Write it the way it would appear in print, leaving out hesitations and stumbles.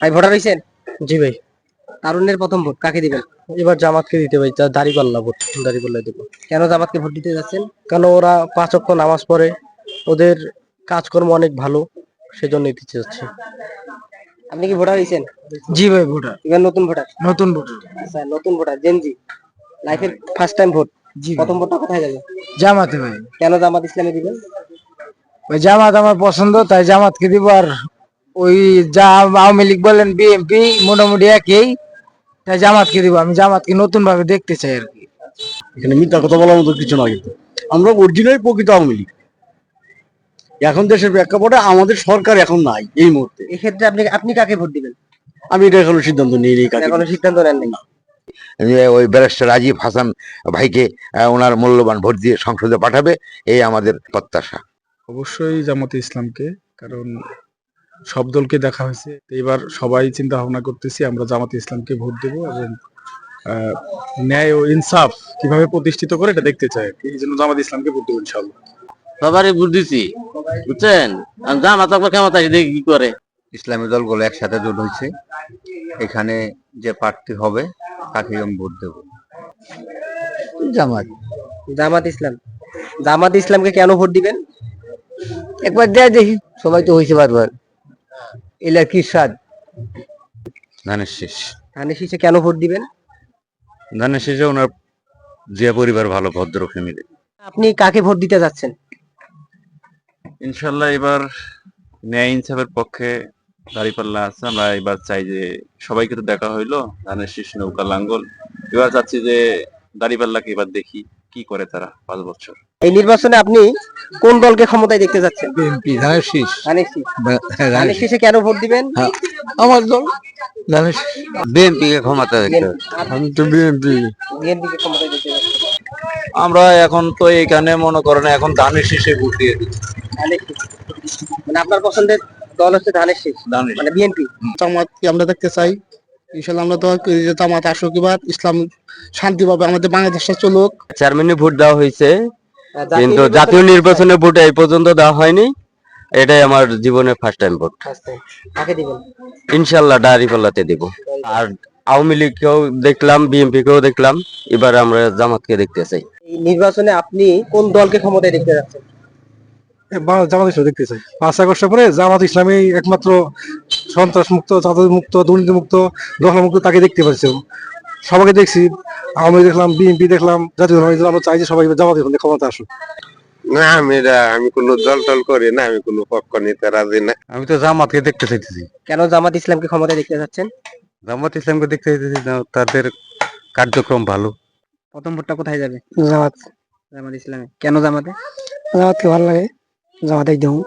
ভাই ভোটার হয়েছেন? জি ভাই, তারুণ্যের প্রথম ভোট কাকে দিবেন? এবার জামাতকে দিতে ভাই, দাড়িপাল্লা ভোট, দাড়িপাল্লা দেবো। কেন জামাতকে ভোট দিতে যাচ্ছেন? কারণ ওরা 5 ওয়াক্ত নামাজ পড়ে, ওদের কাজকর্ম অনেক ভালো, সেজন্য দিতে চাচ্ছি। আপনি কি ভোটার হয়েছেন? জি ভাই, ভোটার, এবার নতুন ভোটার? নতুন ভোটার। আচ্ছা, নতুন ভোটার জেনজি, লাইফের ফার্স্ট টাইম ভোট। জি প্রথম ভোটটা কোথায় যাবে? জামাতে ভাই। কেন জামাত ইসলামে দিবেন? ওই জামাত আমার পছন্দ, তাই জামাতকে দিব। আর ওই যা আওয়ামী লীগ বলেন, বিএনপি মোটামুটি একই, তাই জামাতকে দিব। আমি জামাতকে নতুন ভাবে দেখতে চাই আর কি। এখানে মিথ্যা কথা বলার মতো কিছু নয়, কিন্তু আমরা অরিজিনাল প্রকৃত আওয়ামী লীগ। এখন দেশের প্রেক্ষাপটে আমাদের সরকার এখন নাই এই মুহূর্তে। এক্ষেত্রে আপনি আপনি কাকে ভোট দিবেন? আমি এটা এখনো সিদ্ধান্ত নিইনি কাকে এখনো দিব। সিদ্ধান্ত নেন নাই। ওই ব্যারিস্টার রাজীব হাসান ভাইকে ওনার মূল্যবান ভোট দিয়ে সংসদে পাঠাবে, এই আমাদের প্রত্যাশা। অবশ্যই জামাতে ইসলামকে, কারণ সব দলকে দেখা হয়েছে, এবার সবাই চিন্তা ভাবনা করতেছি আমরা জামাতে ইসলামকে ভোট দেব এবং আহ, ন্যায় ও ইনসাফ কিভাবে প্রতিষ্ঠিত করে এটা দেখতে চাই আর কি। এই জন্য জামাতে ইসলামকে ভোট দেবো ইনশাল্লাহ। সবারই ভোট দিছি, বুঝছেন। জামাত আবার কেমন আছে দেখি কি করে। ইসলামী দলগুলো একসাথে জোট হয়েছে, এখানে যে প্রার্থী হবে তাকে আমি ভোট দেব। জামাত। জামাত ইসলাম। জামাত ইসলামকে কেন ভোট দিবেন? একবার দেয় দেখি, সবাই তো হয়েছে বারবার, এলা কি স্বাদ। ধানের শীষ। ধানের শীষে কেন ভোট দিবেন? ধানের শীষে ওনার যে পরিবার ভালো, ভদ্র ফ্যামিলি। আপনি কাকে ভোট দিতে যাচ্ছেন? ইনশাল্লাহ এবার ন্যায় ইনসাফের পক্ষে দাঁড়িপাল্লা আছে। আমরা এবার চাই যে, সবাইকে তো দেখা হইলো, ধানের শীষ নৌকা লাঙ্গল, এবার চাচ্ছি যে দাঁড়িপাল্লাকে এবার দেখি কি করে তারা 5 বছর। এই নির্বাচনে আপনি কোন দলকে ক্ষমতায় দেখতে যাচ্ছেন? বিএনপি, ধানের শীষ। ধানের শীষ। ধানের শীষে কেন ভোট দিবেন? আমার দল ধানের শীষ। বিএনপি কে ক্ষমতা দেখতে। আমি তো বিএনপি। বিএনপিকে ক্ষমতায় দেখতে যাচ্ছেন। আমরা এখন তো এখানে মনে করেন এখন ধানের শীষে ভোট দিয়ে দিই। ধানের শীষ। মানে আপনার পছন্দের দল হচ্ছে ধানের শীষ, মানে বিএনপি। জামাতকে আমরা দেখতে চাই, ইনশাল্লাহ আমরা দোয়া করি যে জামাত আসুক, এবার ইসলাম শান্তিভাবে আমাদের বাংলাদেশটা চলুক। চেয়ারম্যানে ভোট দেওয়া হয়েছে, কিন্তু জাতীয় নির্বাচনে নির্বাচনে ভোট এই পর্যন্ত দেওয়া হয়নি। এটাই আমার জীবনের ফার্স্ট টাইম ভোট। কাকে দিবেন? ইনশাল্লাহ দাঁড়িপাল্লাতে দিব। আর আওয়ামী লীগকেও দেখলাম, বিএনপি কেও দেখলাম, এবার আমরা জামাতকে দেখতে চাই। এই নির্বাচনে আপনি কোন দলকে ক্ষমতায় দেখতে যাচ্ছেন? জামাত ইসলাম দেখতে চাই। 5 আগস্টের পরে জামাত ইসলামী একমাত্র সন্ত্রাস মুক্ত, চাঁদা মুক্ত, দুর্নীতি মুক্ত, দখল মুক্ত তাকে দেখতে পাচ্ছি। সবাইকে দেখছি, আওয়ামী লীগ দেখলাম, বিএনপি দেখলাম, জাতীয় দল, আমরা চাই যে সবাই জামাত ইসলাম ক্ষমতা আসুক। না, আমি কোনো দল টল করি না, আমি কোনো পক্ষ নিতে রাজি না। আমি তো জামাতকে দেখতে চাইতেছি। কেন জামাত ইসলামকে ক্ষমতায় দেখতে যাচ্ছেন? জামাত ইসলামকে দেখতে চাইতেছি, তাদের কার্যক্রম ভালো। প্রথম ভোটটা কোথায় যাবে? জামাত। জামাত ইসলামে। কেন জামাতে? জামাতকে ভালো লাগে, জামাতেই দেবো।